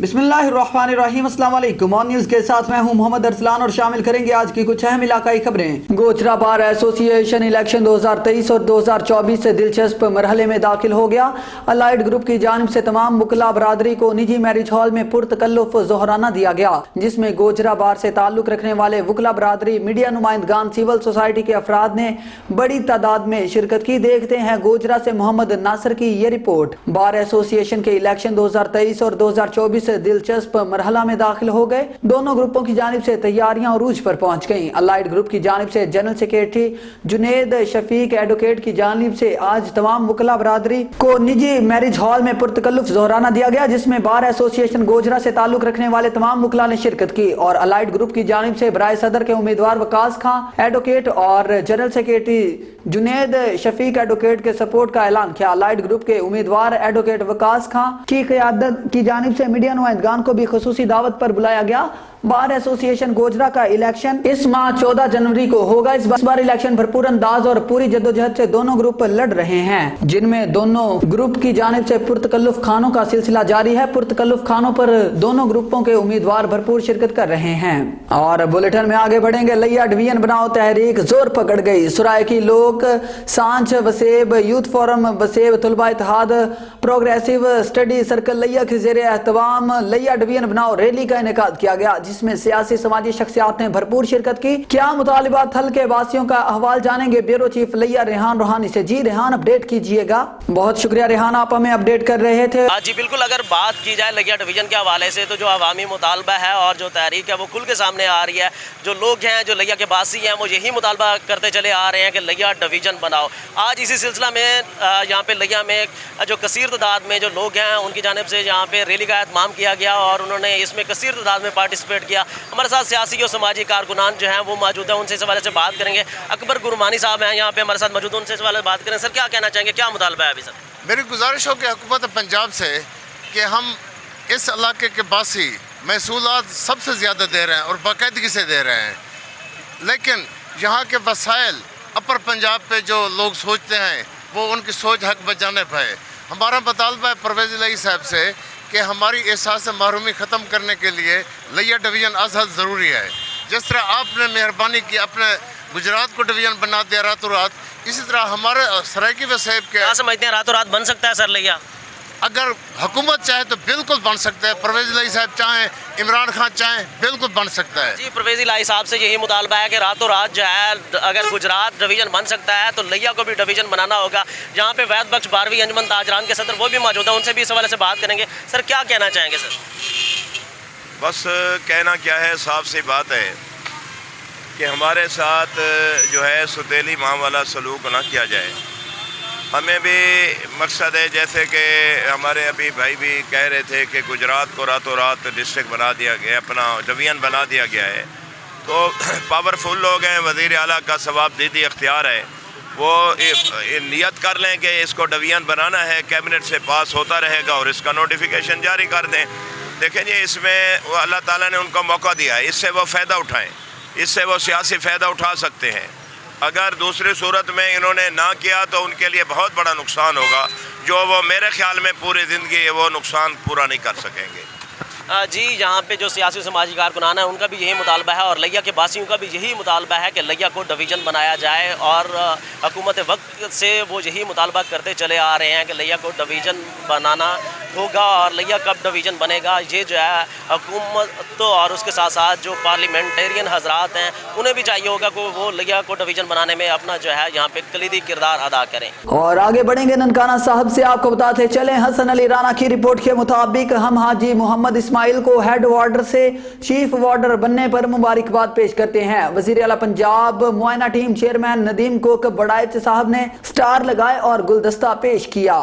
बिस्मिल्लाहिर्रहमानिर्रहीम, अस्सलाम वालेकुम। ऑन न्यूज के साथ मैं हूं मोहम्मद अरसलान और शामिल करेंगे आज की कुछ अहम इलाकाई खबरें। गोचरा बार एसोसिएशन इलेक्शन 2023 और 2024 से दिलचस्प मरहले में दाखिल हो गया। अलाइड ग्रुप की जानिब से तमाम मुकल्ला बरादरी को निजी मैरिज हॉल में पुरतकल्लुफ जोहराना दिया गया, जिसमें गोचरा बार से ताल्लुक रखने वाले वकला बरादरी, मीडिया नुमाइंदगान, सिविल सोसाइटी के अफराद ने बड़ी तादाद में शिरकत की। देखते हैं गोचरा से मोहम्मद नासिर की ये रिपोर्ट। बार एसोसिएशन के इलेक्शन 2023 और 2024 से दिलचस्प मरहला में दाखिल हो गए। दोनों ग्रुपों की जानिब से तैयारियां उरूज पर पहुंच गईं। अलाइड ग्रुप की जानिब से general secretary Junaid Shafiq advocate की जानिब से आज तमाम वकला बरादरी को निजी मैरिज हॉल में पुरतकल्लुफ जोहराना दिया गया, जिसमें बार एसोसिएशन गोजरा से ताल्लुक रखने वाले तमाम वकला ने शिरकत की। और अलाइड ग्रुप की जानिब से बराए सदर के उम्मीदवार वकास खां एडवोकेट और general secretary Junaid Shafiq advocate के सपोर्ट का ऐलान किया। अलाइड ग्रुप के उम्मीदवार एडवोकेट वकास खां की क़यादत की जानिब से मीडिया नुमाइंदगान को भी खुसूसी दावत पर बुलाया गया। बार एसोसिएशन गोजरा का इलेक्शन इस माह 14 जनवरी को होगा। इस बार इलेक्शन भरपूर अंदाज और पूरी जद्दोजहद से दोनों ग्रुप लड़ रहे हैं, जिनमें दोनों ग्रुप की जानिब से पुरतकल्लुफ खानों का सिलसिला जारी है। पुरतकल्लुफ खानों पर दोनों ग्रुपों के उम्मीदवार भरपूर शिरकत कर रहे हैं। और बुलेटिन में आगे बढ़ेंगे। लिया डिवीजन बनाओ तहरीक जोर पकड़ गई। Saraiki Lok Sanjh Waseb, youth forum Waseb, Tulaba Ittehad, progressive study circle लिया के ज़ेरे एहतमाम लिया डिवीजन बनाओ रैली का इनेकाद किया गया, जिसमें सियासी समाजी शख्सियात ने भरपूर शिरकत की। क्या मुतालिबात हल के वासियों का अहवाल जानेंगे ब्यूरो चीफ लिया रेहान रूहानी से। जी रेहान, अपडेट कीजिएगा। बहुत शुक्रिया रेहान, आप हमें अपडेट कर रहे थे। जी बिल्कुल, अगर बात की जाए लिया डिवीजन के हवाले से तो जो अवामी मुतालबा है और जो तहरीक है वो खुल के सामने आ रही है। जो लोग हैं, जो लिया के बासी हैं, वो यही मुतालबा करते चले आ रहे हैं कि लिया डिवीजन बनाओ। आज इसी सिलसिला में यहाँ पे लिया में जो कसीर तादाद में जो लोग हैं उनकी जानिब से यहाँ पे रैली का एहतमाम किया गया और उन्होंने इसमें कसीर तादाद में पार्टिसिपेट किया। हमारे साथ सियासी और समाजी कारकुनान जो हैं वो मौजूद हैं, उनसे इस हवाले से बात करेंगे। अकबर गुरमानी साहब हैं यहाँ पे हमारे साथ मौजूद, उनसे इस हवाले से बात करें। सर, क्या कहना चाहेंगे, क्या मुतालबा है अभी सर? मेरी गुजारिश हो कि हुकूमत पंजाब से कि हम इस इलाके के बासी महसूलात सबसे ज़्यादा दे रहे हैं और बाकायदगी से दे रहे हैं, लेकिन यहाँ के वसाइल अपर पंजाब पे जो लोग सोचते हैं वो उनकी सोच हक बजाने पर है। हमारा मुतालबा है परवेज़ इलाही साहब से कि हमारी एहसास महरूमी ख़त्म करने के लिए लिया डिवीज़न अज़हद ज़रूरी है। जिस तरह आपने मेहरबानी की अपने गुजरात को डिवीज़न बना दिया रातों रात, इसी तरह हमारे सरायकी वसेब के क्या समझते हैं रातों रात बन सकता है सर लिया? अगर हुकूमत चाहे तो बिल्कुल बन सकता है। परवेज़ इलाही साहब चाहें, इमरान खान चाहें, बिल्कुल बन सकता है। जी, परवेज़ इलाही साहब से यही मुतालबा है कि रातों रात जो है अगर गुजरात डिवीज़न बन सकता है तो लिया को भी डिवीज़न बनाना होगा। यहाँ पे वैद बख्श 12वीं अंजुमन ताजरान के सदर वो भी मौजूद हैं, उनसे भी इस हवाले से बात करेंगे। सर, क्या कहना चाहेंगे सर? बस कहना क्या है, साफ सी बात है कि हमारे साथ जो है सुतेली माँ वाला सलूक ना किया जाए। हमें भी मकसद है, जैसे कि हमारे अभी भाई भी कह रहे थे कि गुजरात को रातों रात डिस्ट्रिक्ट बना दिया गया, अपना डिवीज़न बना दिया गया है, तो पावरफुल लोग हैं, वज़ीर आला का सवाब दीदी अख्तियार है, वो नियत कर लें कि इसको डिवीज़न बनाना है, कैबिनेट से पास होता रहेगा और इसका नोटिफिकेशन जारी कर दें। देखें जी, इसमें अल्लाह ताला ने उनको मौका दिया है, इससे वो फ़ायदा उठाएँ, इससे वो सियासी फ़ायदा उठा सकते हैं। अगर दूसरी सूरत में इन्होंने ना किया तो उनके लिए बहुत बड़ा नुकसान होगा, जो वो मेरे ख्याल में पूरी ज़िंदगी वो नुकसान पूरा नहीं कर सकेंगे। जी, यहाँ पे जो सियासी समाजी कारकुनान है उनका भी यही मुतालबा है और लिया के बासियों का भी यही मुतालबा है कि लिया को डिवीज़न बनाया जाए और हुकूमत वक्त से वो यही मुतालबा करते चले आ रहे हैं कि लिया को डिवीज़न बनाना होगा। और लिया कब डिवीज़न बनेगा, ये जो है हुकूमत तो और उसके साथ साथ जो पार्लियामेंटेरियन हजरात हैं उन्हें भी चाहिए होगा कि वो लिया को डिवीज़न बनाने में अपना जो है यहाँ पे कलीदी किरदार अदा करें। और आगे बढ़ेंगे ननकाना साहब से आपको बताते चलें। हसन अली राना की रिपोर्ट के मुताबिक हम हाजी मोहम्मद इस्माइल को हेड वार्डर से चीफ वार्डर बनने पर मुबारकबाद पेश करते हैं। वज़ीर आला पंजाब मुआयना टीम चेयरमैन नदीम कोक बड़ाइच साहब ने स्टार लगाए और गुलदस्ता पेश किया।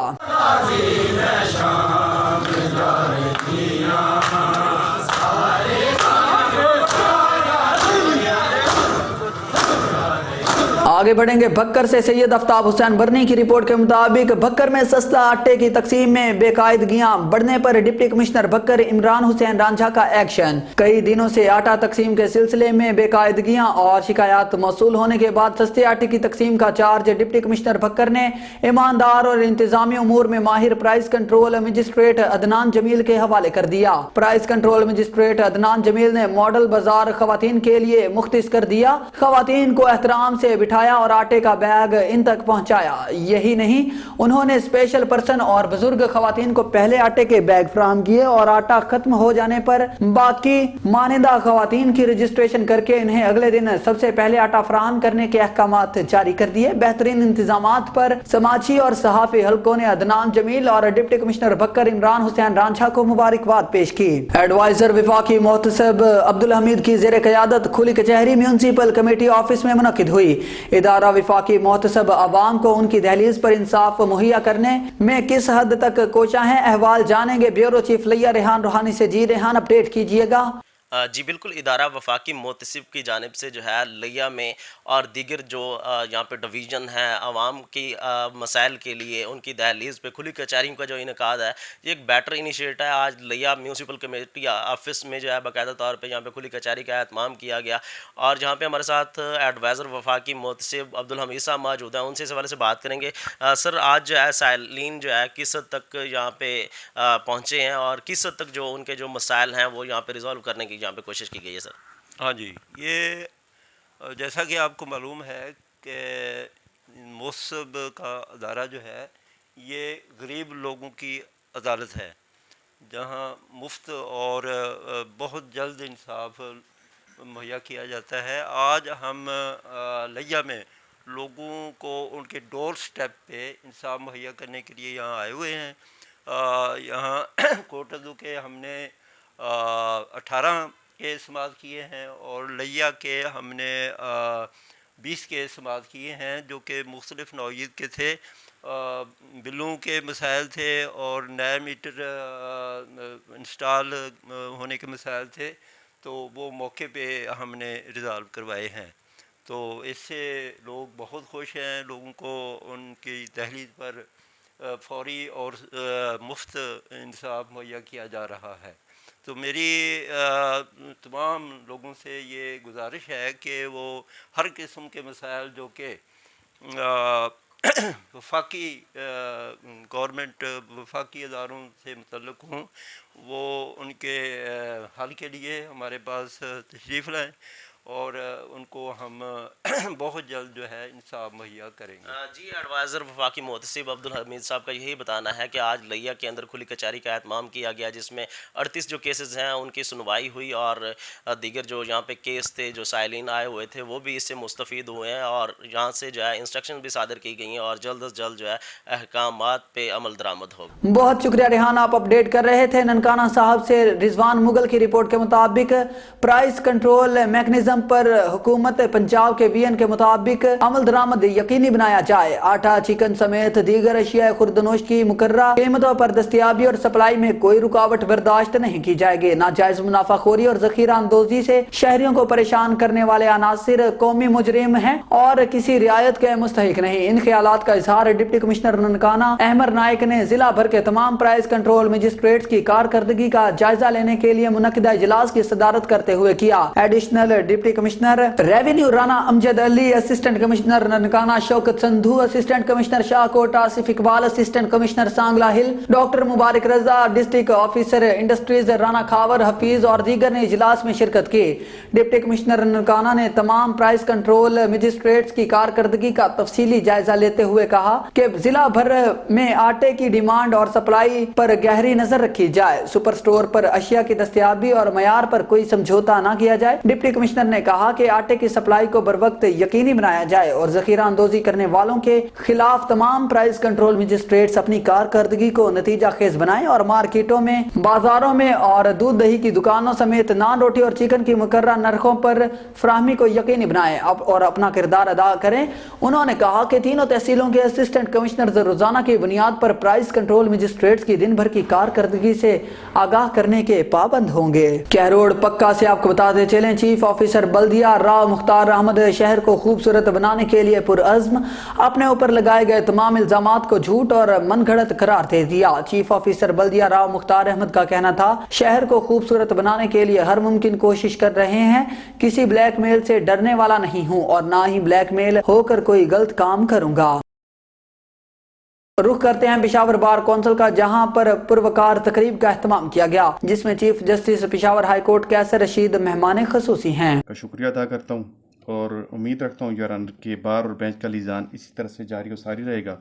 आगे बढ़ेंगे भक्कर से। सैयद आफ्ताब हुसैन बरनी की रिपोर्ट के मुताबिक भक्कर में सस्ता आटे की तकसीम में बेकायदगियां बढ़ने पर डिप्टी कमिश्नर भक्कर इमरान हुसैन रांझा का एक्शन। कई दिनों से आटा तकसीम के सिलसिले में बेकायदगियां और शिकायत मौसूल होने के बाद सस्ते आटे की तकसीम का चार्ज डिप्टी कमिश्नर भक्कर ने ईमानदार और इंतजामी उमूर में माहिर price control magistrate Adnan Jameel के हवाले कर दिया। Price control magistrate Adnan Jameel ने मॉडल बाजार खवातीन के लिए मुख्तिस कर दिया। खवातीन को एहतराम से बिठाया और आटे का बैग इन तक पहुंचाया। यही नहीं, उन्होंने स्पेशल पर्सन और बुजुर्ग खवातीन को पहले आटे के बैग फराहम किए और आटा खत्म हो जाने पर बाकी मानिंदा खवातीन की रजिस्ट्रेशन करके इन्हें अगले दिन सबसे पहले आटा फराहम करने के अहकामात जारी कर दिए। बेहतरीन इंतजामात पर समाजी और सहाफी हल्कों ने अदनान जमील और डिप्टी कमिश्नर भक्कर इमरान हुसैन रांझा को मुबारकबाद पेश की। एडवाइजर विफाकी मोहतसब अब्दुल हमीद की जेर क़यादत खुली कचहरी म्यूनसिपल कमेटी ऑफिस में मुनक्किद हुई। इदारा विफाकी मोहतसब आवाम को उनकी दहलीज पर इंसाफ मुहैया करने में किस हद तक कोशा है, अहवाल जानेंगे। ब्यूरो चीफ लिया रेहान रूहानी से। जी रेहान, अपडेट कीजिएगा। जी बिल्कुल, इदारा वफाकी मोतसिब की जानिब से जो है लिया में और दीगर जो यहाँ पे डिवीज़न है आवाम की मसाइल के लिए उनकी दहलीज़ पे खुली कचहरी का जो इनकाद है, ये एक बेटर इनिशिएटिव है। आज लिया म्यूनसिपल कमेटी ऑफिस में जो है बाकायदा तौर पे यहाँ पे खुली कचहरी का एहतमाम किया गया और जहाँ पे हमारे साथ एडवाइज़र वफाकी मोतसिब अब्दुल हमीद साहब मौजूद हैं, उनसे इस हवाले से बात करेंगे। सर, आज जो है साइलिन जो है किस हद तक यहाँ पे पहुँचे हैं और किस हद तक जो उनके जो मसाइल हैं वो यहाँ पे रिजॉल्व करने की यहाँ पे कोशिश की गई है? सर हाँ जी, ये जैसा कि आपको मालूम है कि मोहतसब का अदारा जो है ये गरीब लोगों की अदालत है जहाँ मुफ्त और बहुत जल्द इंसाफ मुहैया किया जाता है। आज हम लिया में लोगों को उनके डोर स्टेप पे इंसाफ मुहैया करने के लिए यहाँ आए हुए हैं। यहाँ कोटदू के हमने 18 केस समाअत किए हैं और लिया के हमने 20 केस समाअत किए हैं जो कि मुख्तलिफ नौइयत के थे। बिलों के मसाइल थे और नया मीटर इंस्टॉल होने के मसाइल थे, तो वो मौके पे हमने रिज़ॉल्व करवाए हैं। तो इससे लोग बहुत खुश हैं। लोगों को उनकी दहलीज पर फौरी और मुफ्त इंसाफ मुहैया किया जा रहा है। तो मेरी तमाम लोगों से ये गुजारिश है कि वो हर किस्म के मसाइल जो कि वफाकी गवर्नमेंट वफाकी इदारों से मुतल्लिक़ हों, वो उनके हल के लिए हमारे पास तशरीफ़ लाएँ और उनको हम बहुत जल्द जो है इंसाफ मुहैया करेंगे। जी, एडवाइज़र वफाकी मोहतसिब अब्दुल हमीद साहब का यही बताना है कि आज लिया के अंदर खुली कचहरी का एहतमाम किया गया जिसमें 38 जो केसेस हैं उनकी सुनवाई हुई और दीगर जो यहाँ पे केस थे जो साइलिन आए हुए थे वो भी इससे मुस्तफ़ीद हुए हैं और यहाँ से जो है इंस्ट्रक्शन भी सादर की गई हैं और जल्द अज जल्द जो है अहकामात पे अमल दरामद होगा। बहुत शुक्रिया रेहान, आप अपडेट कर रहे थे। ननकाना साहब से रिजवान मुगल की रिपोर्ट के मुताबिक प्राइस कंट्रोल मैकेनिज्म पर हुकूमत पंजाब के वीएन के मुताबिक अमल दरामद यकीनी बनाया जाए। आटा, चिकन समेत दीगर अशिया खुर्दनोश की मुकर्ररा कीमतों पर दस्तयाबी और सप्लाई में कोई रुकावट बर्दाश्त नहीं की जाएगी। नाजायज मुनाफाखोरी और जखीरा अंदोजी से शहरियों को परेशान करने वाले अनासिर कौमी मुजरिम हैं और किसी रियायत के मुस्तहिक नहीं। इन ख्यालात का इजहार डिप्टी कमिश्नर ननकाना अहमद नाइक ने जिला भर के तमाम प्राइस कंट्रोल मजिस्ट्रेट्स की कारकर्दगी का जायजा लेने के लिए मुनक्किदा इजलास की सदारत करते हुए किया। Additional deputy commissioner revenue Rana Amjad Ali, assistant commissioner Nankana Shaukat Sandhu, assistant commissioner Shahkot Asif Iqbal, assistant commissioner Sangla Hill doctor Mubarak Raza, district officer industries Rana Khawar Hafeez और दीगर ने इजलास में शिरकत की। डिप्टी कमिश्नर ननकाना ने तमाम प्राइस कंट्रोल मजिस्ट्रेट्स की कारकर्दगी का तफसीली जायजा लेते हुए कहा कि जिला भर में आटे की डिमांड और सप्लाई पर गहरी नजर रखी जाए। सुपर स्टोर पर अशिया की दस्तयाबी और मयार पर कोई समझौता न किया जाए। डिप्टी कमिश्नर ने कहा कि आटे की सप्लाई को बरवक्त यकीनी बनाया जाए और जखीरा अंदोजी करने वालों के खिलाफ तमाम प्राइस कंट्रोल मजिस्ट्रेट्स अपनी कारकर्दगी को नतीजा खेज बनाएं और मार्केटों में, बाजारों में और दूध दही की दुकानों समेत नान, रोटी और चिकन की मुकर्ररा नरखों पर फराहमी को यकीनी बनाएं और अपना किरदार अदा करें। उन्होंने कहा कि तीनों तहसीलों के असिस्टेंट कमिश्नर रोजाना की बुनियाद पर प्राइस कंट्रोल मजिस्ट्रेट्स की दिन भर की कारकर्दगी से आगाह करने के पाबंद होंगे। कहरोड पक्का से आपको बताते चलें, चीफ ऑफिसर بلدیہ راؤ مختار احمد شہر کو خوبصورت بنانے کے لیے پرعزم، اپنے اوپر لگائے گئے تمام الزامات کو جھوٹ اور من گھڑت قرار دے دیا۔ چیف آفیسر بلدیہ راؤ مختار احمد کا کہنا تھا، شہر کو خوبصورت بنانے کے لیے ہر ممکن کوشش کر رہے ہیں، کسی بلیک میل سے ڈرنے والا نہیں ہوں اور نہ ہی بلیک میل ہو کر کوئی غلط کام کروں گا۔ رخ کرتے ہیں پشاور بار کونسل کا، جہاں پر پروقار تقریب کا اہتمام کیا گیا، جس میں chief justice Peshawar high court کیسر رشید مہمان خصوصی ہیں۔ کا شکریہ ادا کرتا ہوں اور امید رکھتا ہوں یور آنر کہ بار اور بینچ کا لیزان اسی طرح سے جاری و ساری رہے گا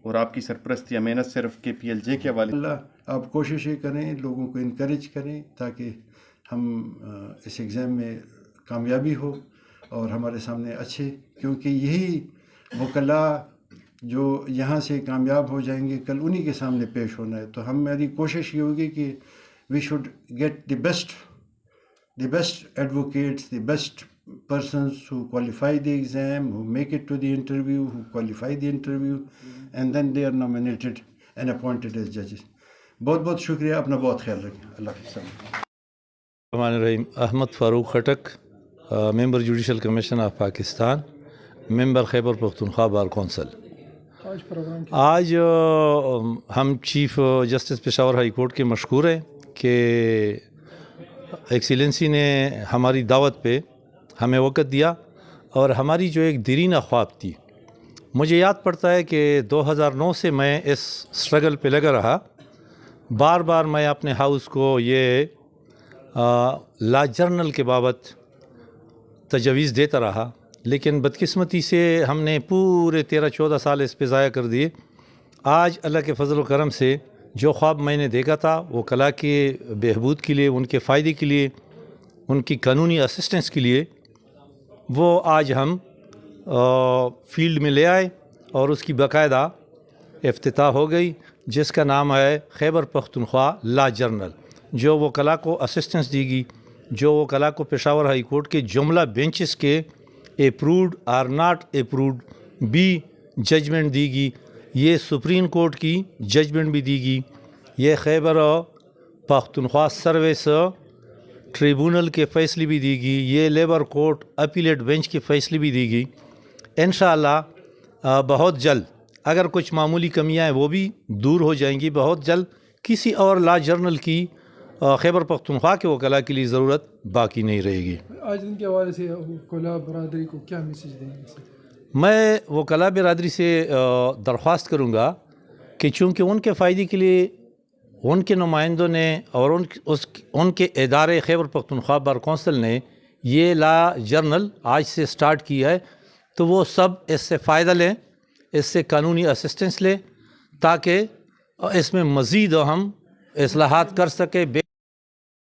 اور آپ کی سرپرستی محنت صرف کے پی ایل جے کے حوالے۔ اللہ آپ کوششیں کریں، لوگوں کو انکریج کریں تاکہ ہم اس ایگزام میں کامیابی ہو اور ہمارے سامنے اچھے، کیونکہ یہی وکلاء جو یہاں سے کامیاب ہو جائیں گے کل انہی کے سامنے پیش ہونا ہے۔ تو ہماری کوشش یہ ہوگی کہ we should get the best advocates, the best persons who qualify the exam, who make it to the interview, who qualify the interview, and then they are nominated and appointed as judges. بہت بہت شکریہ، اپنا بہت خیال رکھیں، اللہ حافظ۔ الرحمن الرحیم۔ Ahmad Farooq Khattak, member judicial commission of Pakistan, member Khyber Pakhtunkhwa bar council. آج ہم chief justice Peshawar high court کے مشکور ہیں کہ ایکسیلنسی نے ہماری دعوت پہ ہمیں وقت دیا اور ہماری جو ایک دیرینہ خواب تھی، مجھے یاد پڑتا ہے کہ 2009 سے میں اس سٹرگل پہ لگا رہا، بار بار میں اپنے ہاؤس کو یہ لا جرنل کے بابت تجویز دیتا رہا، لیکن بدقسمتی سے ہم نے پورے 13-14 سال اس پہ ضائع کر دیے۔ آج اللہ کے فضل و کرم سے جو خواب میں نے دیکھا تھا وہ کلا کے بہبود کے لیے، ان کے فائدے کے لیے، ان کی قانونی اسسٹنس کے لیے، وہ آج ہم فیلڈ میں لے آئے اور اس کی باقاعدہ افتتاح ہو گئی، جس کا نام ہے خیبر پختونخوا لا جرنل، جو وہ کلا کو اسسٹنس دی گی، جو وہ کلا کو پشاور ہائی کورٹ کے جملہ بینچز کے اپروڈ اور ناٹ اپروڈ بھی ججمنٹ دی گی، یہ سپریم کورٹ کی ججمنٹ بھی دی گی، یہ خیبر پختونخوا سروس ٹریبونل کے فیصلے بھی دی گی، یہ لیبر کورٹ اپیلیٹ بینچ کے فیصلے بھی دی گئی۔ انشاءاللہ بہت جلد اگر کچھ معمولی کمیاں ہیں وہ بھی دور ہو جائیں گی، بہت جلد کسی اور لا جرنل کی خیبر پختونخوا کے وکلاء کے لیے ضرورت باقی نہیں رہے گی۔ آج دن کے حوالے سے وکلاء برادری کو کیا میسیج دیں گے؟ میں وکلاء برادری سے درخواست کروں گا کہ چونکہ ان کے فائدے کے لیے ان کے نمائندوں نے اور ان کے ادارے خیبر پختونخوا بار کونسل نے یہ لا جرنل آج سے سٹارٹ کی ہے، تو وہ سب اس سے فائدہ لیں، اس سے قانونی اسسٹنس لیں تاکہ اس میں مزید ہم اصلاحات کر سکیں۔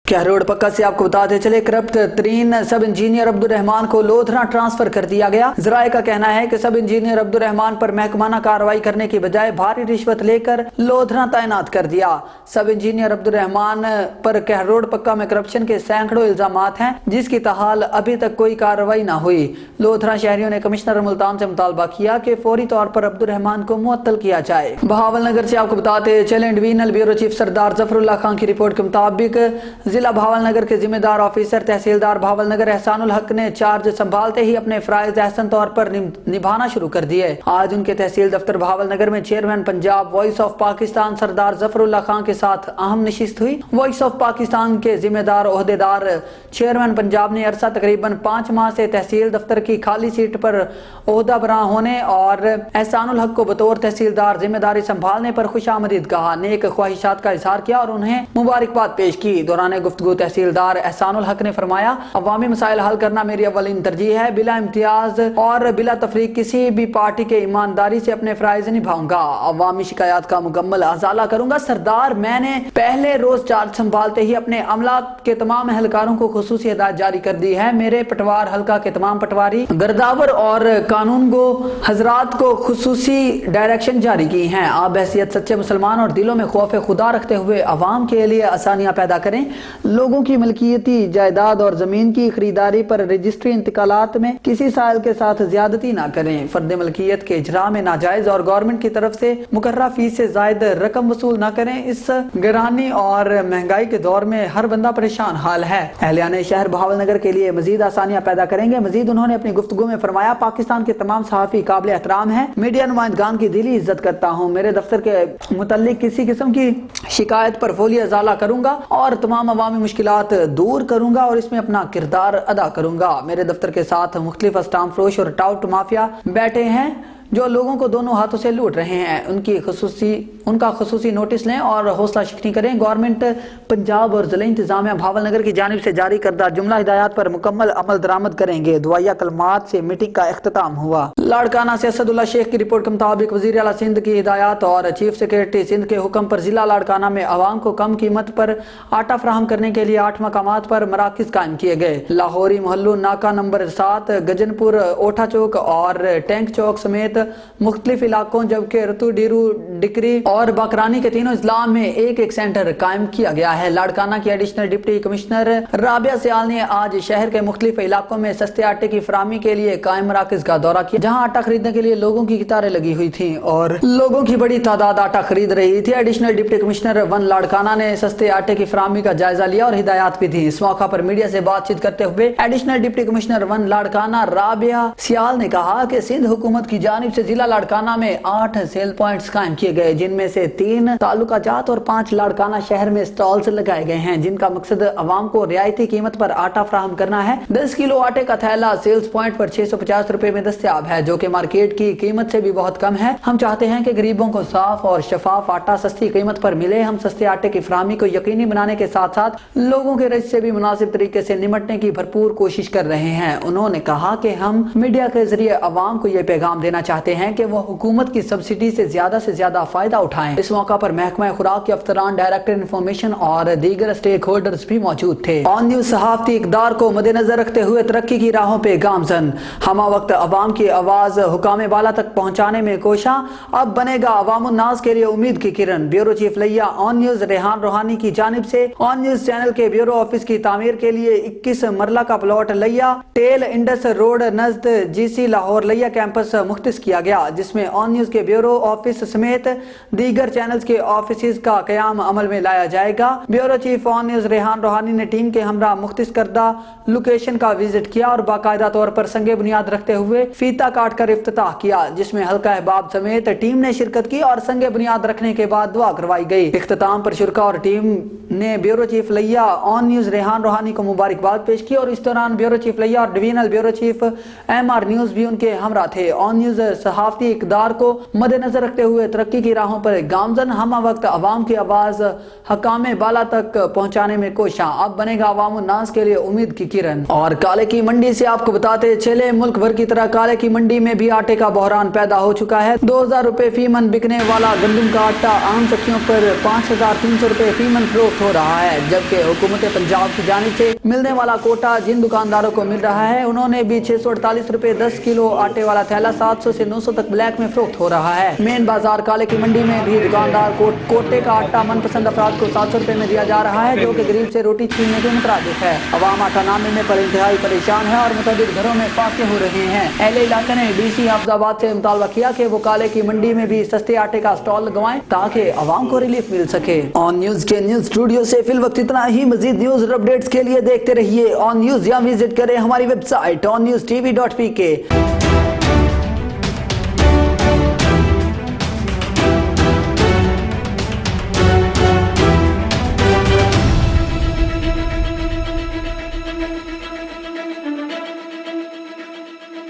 کہروڑ پکا سے آپ کو بتاتے چلے کرپٹ ترین سب انجینئر عبد الرحمان کو لودھرا ٹرانسفر کر دیا گیا۔ ذرائع کا کہنا ہے کہ سب انجینئر عبد الرحمان پر محکمانہ کارروائی کرنے کی بجائے بھاری رشوت لے کر لودھرا تعینات کر دیا۔ سب انجینئر عبد الرحمان پر کہروڑ پکا میں کرپشن کے سینکڑوں الزامات ہیں، جس کی تاحال ابھی تک کوئی کارروائی نہ ہوئی۔ لودھرا شہریوں نے کمشنر ملتان سے مطالبہ کیا کہ فوری طور پر عبد الرحمان کو معطل کیا جائے۔ بہاول نگر سے آپ کو بتاتے چلیں ڈویژنل بیورو چیف سردار ظفر اللہ خان کی رپورٹ کے مطابق ضلع بہاول نگر کے ذمہ دار آفیسر تحصیلدار بہاول نگر احسان الحق نے چارج سنبھالتے ہی اپنے فرائض احسن طور پر نبھانا شروع کر دیے۔ آج ان کے تحصیل دفتر بہاول نگر میں chairman Punjab voice of Pakistan Sardar Zafar اللہ خان کے ساتھ اہم نشست ہوئی۔ وائس آف پاکستان کے ذمہ دار عہدیدار چیئرمین پنجاب نے عرصہ تقریباً 5 ماہ سے تحصیل دفتر کی خالی سیٹ پر عہدہ براں ہونے اور احسان الحق کو بطور تحصیلدار ذمہ داری سنبھالنے پر خوش آمدید کہا، نیک خواہشات کا اظہار کیا اور انہیں مبارکباد پیش کی۔ دوران گفتگو تحصیلدار احسان الحق نے فرمایا، عوامی مسائل حل کرنا میری اولین ترجیح ہے، بلا امتیاز اور بلا تفریق کسی بھی پارٹی کے ایمانداری سے اپنے فرائض نبھاؤں گا، عوامی شکایات کا مکمل ازالہ کروں گا۔ سردار، میں نے پہلے روز چارج سنبھالتے ہی اپنے عملہ کے تمام اہلکاروں کو خصوصی ہدایت جاری کر دی ہے۔ میرے پٹوار حلقہ کے تمام پٹواری، گرداور اور قانون گو حضرات کو خصوصی ڈائریکشن جاری کی ہیں۔ آپ بحیثیت سچے مسلمان اور دلوں میں خوف خدا رکھتے ہوئے عوام کے لیے آسانیاں پیدا کریں۔ लोगों की मिल्कियती जायदाद और जमीन की खरीदारी पर रजिस्ट्री इंतकालात में किसी साइल के साथ ज्यादती ना करें। फर्द मिल्कियत के इजरा में नाजायज और गवर्नमेंट की तरफ से मुकर्ररा फीस से जायद रकम वसूल ना करें। इस गिरानी और महंगाई के दौर में हर बंदा परेशान हाल है। अहलियाने शहर बहावलनगर के लिए मजीद आसानियां पैदा करेंगे। मजीद उन्होंने अपनी गुफ्तगू में फरमाया, पाकिस्तान के तमाम सहाफ़ी काबिल एहतराम है, मीडिया नुमाइंदगान की दिली इज्जत करता हूँ। मेरे दफ्तर के मुतल्लिक किसी किस्म की शिकायत पर फौरी अजाला करूंगा और तमाम अवामी मुश्किलात दूर करूंगा और इसमें अपना किरदार अदा करूंगा। मेरे दफ्तर के साथ मुख्तलिफ स्टाम्प फरोश और टाउट माफिया बैठे हैं जो लोगों को दोनों हाथों से लूट रहे हैं। उनका खुसूसी नोटिस लें और हौसला शिकनी करें। गवर्नमेंट पंजाब और ज़िला इंतजामिया भावलनगर की जानिब से जारी करदा जुमला हिदायत पर मुकम्मल अमल दरामद करेंगे। दुआया कलमात से मीटिंग का इख्तिताम हुआ। लाड़काना से असदुल्ला शेख की रिपोर्ट के मुताबिक वज़ीर आला सिंध की हिदायत और चीफ सेक्रेटरी सिंध के हुक्म पर जिला लाड़काना में आवाम को कम कीमत पर आटा फराहम करने के लिए 8 मकामात पर मराकिज कायम किए गए। लाहौरी मोहल्लो नाका नंबर 7, गजनपुर, ओठा चौक और टैंक चौक समेत मुख्तलिफ इलाकों जबकि रतु डीरू, डिकरी और बकरानी के तीनों इजला में एक सेंटर कायम किया गया है। लाड़काना की additional deputy commissioner Rabia Sial ने आज शहर के मुख्तलिफ इलाकों में सस्ते आटे की फराहमी के लिए कायम मराकिज का दौरा किया, जहाँ आटा खरीदने के लिए लोगों की कतारें लगी हुई थी और लोगों की बड़ी तादाद आटा खरीद रही थी। एडिशनल डिप्टी कमिश्नर 1 लाड़काना ने सस्ते आटे की फराहमी का जायजा लिया और हिदायत भी दी। इस मौका पर मीडिया से बातचीत करते हुए additional deputy commissioner 1 Larkana Rabia Sial ने कहा कि सिंध हुकूमत की जानिब से जिला लाड़काना में 8 सेल पॉइंट्स कायम किए गए, जिनमें से 3 तालुका जात और 5 लाड़काना शहर में स्टॉल्स लगाए गए हैं, जिनका मकसद अवाम को रियायती कीमत पर आटा फराहम करना है। 10 किलो आटे का थैला सेल्स पॉइंट पर 650 रुपए में दस्तयाब है, जो कि मार्केट की कीमत से भी बहुत कम है। हम चाहते हैं कि गरीबों को साफ और शफाफ आटा सस्ती कीमत पर मिले। हम सस्ते आटे की फराहमी को यकीनी बनाने के साथ साथ लोगों के रज से भी मुनासिब तरीके से निमटने की भरपूर कोशिश कर रहे हैं। उन्होंने कहा कि हम मीडिया के जरिए अवाम को यह पैगाम देना चाहते हैं कि वो हुकूमत की सब्सिडी से ज्यादा फायदा उठाएं। इस मौका पर महकमा खुराक के अफसरान, डायरेक्टर इंफॉर्मेशन और दीगर स्टेक होल्डर्स भी मौजूद थे। ऑन न्यूज सहाफती इकदार को मद्देनजर रखते हुए तरक्की की राहों पे गामजन, हमा वक्त अवाम की आवाज हुकाम बाला तक पहुंचाने में कोशा, अब बनेगा अवामुन नास के लिए उम्मीद की किरण। ब्यूरो चीफ लिया ऑन न्यूज रेहान रोहानी की जानिब से ऑन न्यूज चैनल के ब्यूरो ऑफिस की तामीर के लिए 21 मरला का प्लॉट लिया टेल इंडस रोड नजद GC लाहौर लिया कैंपस मुख्तस किया गया, जिसमें ऑन न्यूज के ब्यूरो ऑफिस समेत दीगर चैनल्स के ऑफिस का कयाम अमल में लाया जाएगा। Bureau chief on news Rehan Rohani ने टीम के हमरा मुख्तस करदा लोकेशन का विजिट किया और बाकायदा तौर पर संगे बुनियाद रखते हुए फीता काट कर इफ्तिताह किया, जिसमें हल्का अहबाब समेत टीम ने शिरकत की और संगे बुनियाद रखने के बाद दुआ करवाई गई। इख्तिताम पर शुरका और टीम ने ब्यूरो चीफ लिया ऑन न्यूज रेहान रोहानी को मुबारकबाद पेश की और इस दौरान ब्यूरो चीफ लिया और divisional bureau chief MR news भी उनके हमरा थे। ऑन न्यूज सहाफती इकदार को मद्देनजर रखते हुए तरक्की की राहों पर गामजन, हम वक्त अवाम की आवाज हकामे बाला तक पहुंचाने में कोशा, अब बनेगा अवामुन नास के लिए उम्मीद की किरण। और काले की मंडी से आपको बताते चले, मुल्क भर की तरह काले की मंडी में भी आटे का बहरान पैदा हो चुका है। 2000 रुपए फी मन बिकने वाला गंदम का आटा आम सखियों पर 5300 रुपए फी मन फरोख्त हो रहा है, जबकि हुकूमत पंजाब की जानिब से मिलने वाला कोटा जिन दुकानदारों को मिल रहा है, उन्होंने भी 648 रुपए 10 किलो आटे वाला थैला 700 से 900 तक ब्लैक में फरोख्त हो रहा है। मेन बाजार काले की मंडी में भी दुकानदार को कोटे का आटा मनपसंद अफराद को 700 रुपए में दिया जा रहा है, जो कि गरीब से रोटी छीनने के मुताबिक है। अवाम आटा ना मिलने पर इंतहाई परेशान है और मुताबिक घरों में फाके हो रहे हैं। अहले इलाके ने DC हाफिजाबाद से मुतालबा किया कि वो काले की मंडी में भी सस्ते आटे का स्टॉल लगवाएं ताकि अवाम को रिलीफ मिल सके। ऑन न्यूज के न्यूज स्टूडियो से फिल वक्त इतना ही। मजीद न्यूज अपडेट्स के लिए देखते रहिए ऑन न्यूज या विजिट करें हमारी वेबसाइट onNewsTV.pk।